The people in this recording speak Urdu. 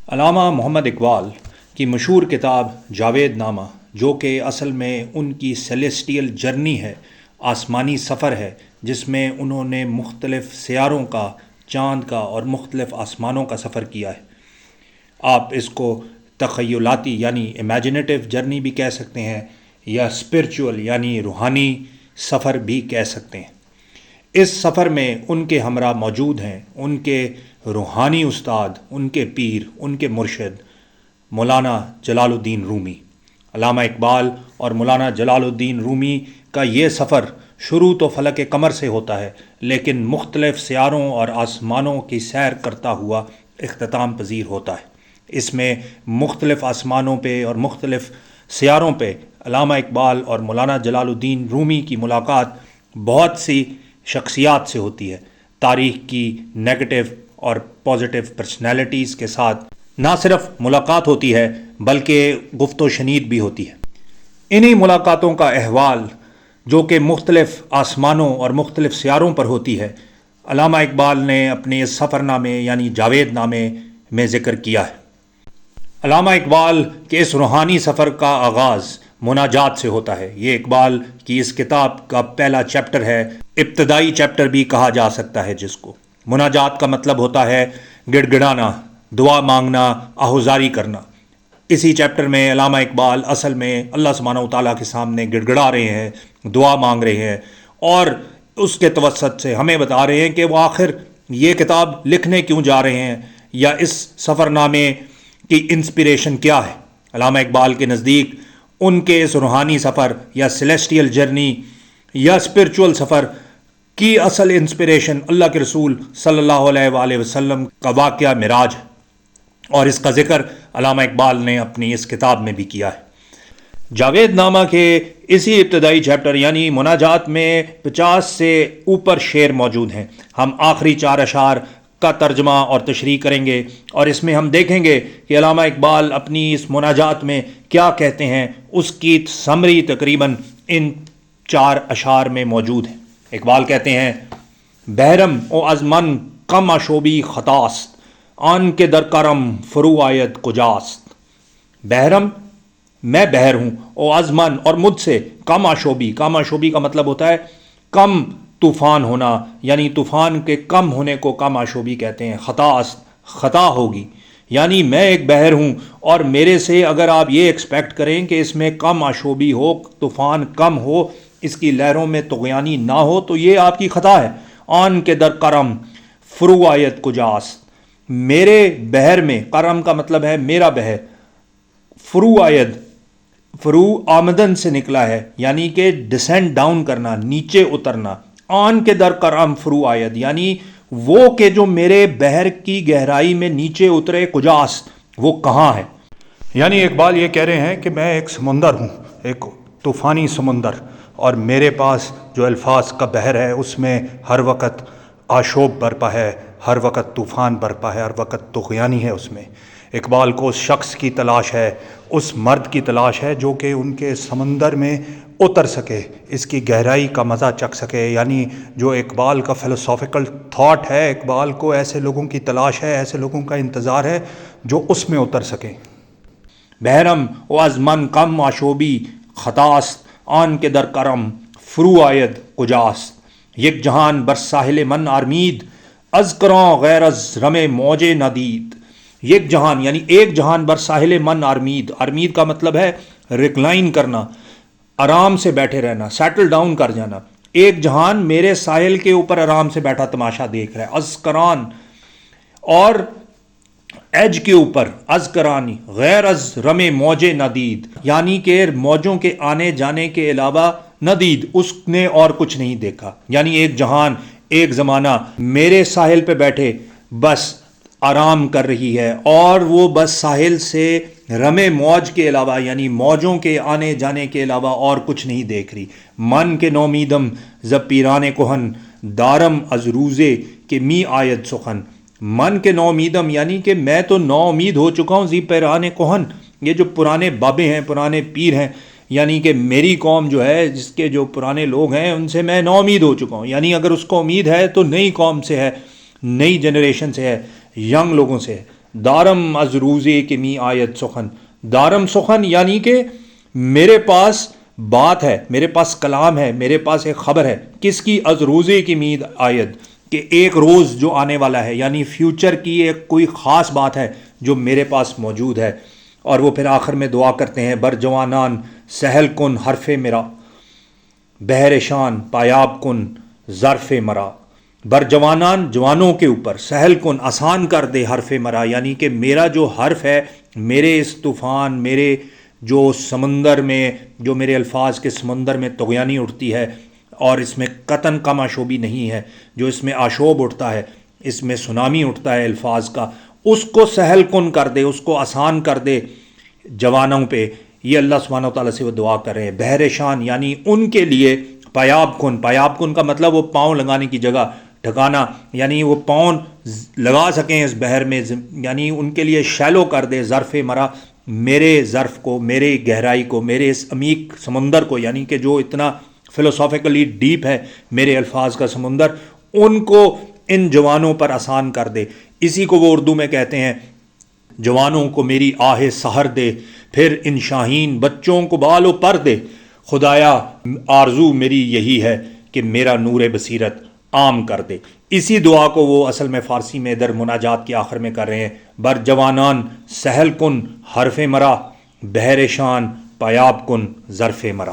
علامہ محمد اقبال کی مشہور کتاب جاوید نامہ، جو کہ اصل میں ان کی سیلیسٹیل جرنی ہے، آسمانی سفر ہے، جس میں انہوں نے مختلف سیاروں کا، چاند کا اور مختلف آسمانوں کا سفر کیا ہے۔ آپ اس کو تخیلاتی یعنی امیجنیٹو جرنی بھی کہہ سکتے ہیں، یا اسپرچول یعنی روحانی سفر بھی کہہ سکتے ہیں۔ اس سفر میں ان کے ہمراہ موجود ہیں ان کے روحانی استاد، ان کے پیر، ان کے مرشد مولانا جلال الدین رومی۔ علامہ اقبال اور مولانا جلال الدین رومی کا یہ سفر شروع تو فلک قمر سے ہوتا ہے، لیکن مختلف سیاروں اور آسمانوں کی سیر کرتا ہوا اختتام پذیر ہوتا ہے۔ اس میں مختلف آسمانوں پہ اور مختلف سیاروں پہ علامہ اقبال اور مولانا جلال الدین رومی کی ملاقات بہت سی شخصیات سے ہوتی ہے، تاریخ کی نیگیٹو اور پازیٹیو پرسنالٹیز کے ساتھ نہ صرف ملاقات ہوتی ہے بلکہ گفت و شنید بھی ہوتی ہے۔ انہی ملاقاتوں کا احوال، جو کہ مختلف آسمانوں اور مختلف سیاروں پر ہوتی ہے، علامہ اقبال نے اپنے اس سفر نامے یعنی جاوید نامے میں ذکر کیا ہے۔ علامہ اقبال کے اس روحانی سفر کا آغاز مناجات سے ہوتا ہے۔ یہ اقبال کی اس کتاب کا پہلا چیپٹر ہے، ابتدائی چیپٹر بھی کہا جا سکتا ہے جس کو۔ مناجات کا مطلب ہوتا ہے گڑ گڑانا، دعا مانگنا، آہوزاری کرنا۔ اسی چیپٹر میں علامہ اقبال اصل میں اللہ سبحانہ و تعالیٰ کے سامنے گڑ گڑا رہے ہیں، دعا مانگ رہے ہیں، اور اس کے توسط سے ہمیں بتا رہے ہیں کہ وہ آخر یہ کتاب لکھنے کیوں جا رہے ہیں، یا اس سفر نامے کی انسپریشن کیا ہے۔ علامہ اقبال کے نزدیک ان کے اس روحانی سفر یا سیلیسٹیل جرنی یا اسپرچول سفر کی اصل انسپریشن اللہ کے رسول صلی اللہ علیہ وآلہ وسلم کا واقعہ معراج ہے، اور اس کا ذکر علامہ اقبال نے اپنی اس کتاب میں بھی کیا ہے۔ جاوید نامہ کے اسی ابتدائی چیپٹر یعنی مناجات میں 50 سے اوپر شعر موجود ہیں۔ ہم آخری 4 اشعار کا ترجمہ اور تشریح کریں گے، اور اس میں ہم دیکھیں گے کہ علامہ اقبال اپنی اس مناجات میں کیا کہتے ہیں۔ اس کی سمری تقریباً ان 4 اشعار میں موجود ہے۔ اقبال کہتے ہیں: بحرم او از من کم اشوبی خطاست، آن کے در کرم فرو آید کجاست۔ بحرم، میں بحر ہوں، او از من، اور مجھ سے، کم آشوبی، کم آشوبی کا مطلب ہوتا ہے کم طوفان ہونا، یعنی طوفان کے کم ہونے کو کم آشوبی کہتے ہیں۔ خطاست، خطا ہوگی، یعنی میں ایک بحر ہوں، اور میرے سے اگر آپ یہ ایکسپیکٹ کریں کہ اس میں کم آشوبی ہو، طوفان کم ہو، اس کی لہروں میں طغیانی نہ ہو، تو یہ آپ کی خطا ہے۔ آن کے در کرم فرو آیت کجاست، میرے بحر میں، کرم کا مطلب ہے میرا بحر، فرو آید، فرو آمدن سے نکلا ہے، یعنی کہ ڈسینڈ ڈاؤن کرنا، نیچے اترنا۔ آن کے در کرم فرو آید، یعنی وہ کہ جو میرے بحر کی گہرائی میں نیچے اترے، کجاست، وہ کہاں ہے۔ یعنی اقبال یہ کہہ رہے ہیں کہ میں ایک سمندر ہوں، ایک طوفانی سمندر، اور میرے پاس جو الفاظ کا بحر ہے اس میں ہر وقت آشوب برپا ہے، ہر وقت طوفان برپا ہے، ہر وقت طغیانی ہے اس میں۔ اقبال کو اس شخص کی تلاش ہے، اس مرد کی تلاش ہے جو کہ ان کے سمندر میں اتر سکے، اس کی گہرائی کا مزہ چکھ سکے۔ یعنی جو اقبال کا فلسافیکل تھاٹ ہے، اقبال کو ایسے لوگوں کی تلاش ہے، ایسے لوگوں کا انتظار ہے جو اس میں اتر سکیں۔ بحرم و از من کم آشوبی خطاست، آن کے در کرم فرو آید کجاست۔ یک جہان بر ساحل من آرمید، از کراں غیر از رم موج ندید۔ یک جہان یعنی ایک جہان بر ساحل من آرمید، آرمید کا مطلب ہے ریکلائن کرنا، آرام سے بیٹھے رہنا، سیٹل ڈاؤن کر جانا۔ ایک جہان میرے ساحل کے اوپر آرام سے بیٹھا تماشا دیکھ رہا ہے۔ از کران، اور ایج کے اوپر، از کرانی، غیر از رم موج ندید، یعنی کہ موجوں کے آنے جانے کے علاوہ ندید، اس نے اور کچھ نہیں دیکھا۔ یعنی ایک جہان، ایک زمانہ میرے ساحل پہ بیٹھے بس آرام کر رہی ہے، اور وہ بس ساحل سے رم موج کے علاوہ، یعنی موجوں کے آنے جانے کے علاوہ اور کچھ نہیں دیکھ رہی۔ من کے نومیدم ز پیران کہن، دارم از روزے کہ می آید سخن۔ من کے نومیدم، یعنی کہ میں تو نو امید ہو چکا ہوں، زی پیران کہن، یہ جو پرانے بابے ہیں، پرانے پیر ہیں، یعنی کہ میری قوم جو ہے، جس کے جو پرانے لوگ ہیں، ان سے میں نو امید ہو چکا ہوں۔ یعنی اگر اس کو امید ہے تو نئی قوم سے ہے، نئی جنریشن سے ہے، ینگ لوگوں سے ہے۔ دارم از روزے کے می آیت سخن، دارم سخن یعنی کہ میرے پاس بات ہے، میرے پاس کلام ہے، میرے پاس ایک خبر ہے، کس کی؟ از روزے کی مید آیت، کہ ایک روز جو آنے والا ہے، یعنی فیوچر کی ایک کوئی خاص بات ہے جو میرے پاس موجود ہے۔ اور وہ پھر آخر میں دعا کرتے ہیں، بر جوانان سہل کن حرف مرا، بحر شان پایاب کن ظرف مرا، بر جوانان جوانوں کے اوپر، سہل کن آسان کر دے حرف مرا، یعنی کہ میرا جو حرف ہے، میرے اس طوفان، میرے جو سمندر میں، جو میرے الفاظ کے سمندر میں طغیانی اٹھتی ہے، اور اس میں قطن کم آشوبی نہیں ہے، جو اس میں آشوب اٹھتا ہے، اس میں سونامی اٹھتا ہے الفاظ کا، اس کو سہل کن کر دے، اس کو آسان کر دے جوانوں پہ۔ یہ اللہ سبحانہ و تعالیٰ سے وہ دعا کر رہے ہیں۔ بحر شان یعنی ان کے لیے پایاب کن، پایاب کن کا مطلب وہ پاؤں لگانے کی جگہ، ٹھکانا، یعنی وہ پاؤں لگا سکیں اس بحر میں، یعنی ان کے لیے شیلو کر دے ظرف مرا، میرے ظرف کو، میرے گہرائی کو، میرے اس عمیق سمندر کو، یعنی کہ جو اتنا فلسافیکلی ڈیپ ہے میرے الفاظ کا سمندر، ان کو ان جوانوں پر آسان کر دے۔ اسی کو وہ اردو میں کہتے ہیں، جوانوں کو میری آہ سحر دے، پھر ان شاہین بچوں کو بال و پر دے، خدایا آرزو میری یہی ہے کہ میرا نور بصیرت عام کر دے۔ اسی دعا کو وہ اصل میں فارسی میں ادھر مناجات کے آخر میں کر رہے ہیں، بر جوانان سہل کن حرف مرا، بحر شان پایاب کن ظرف مرا۔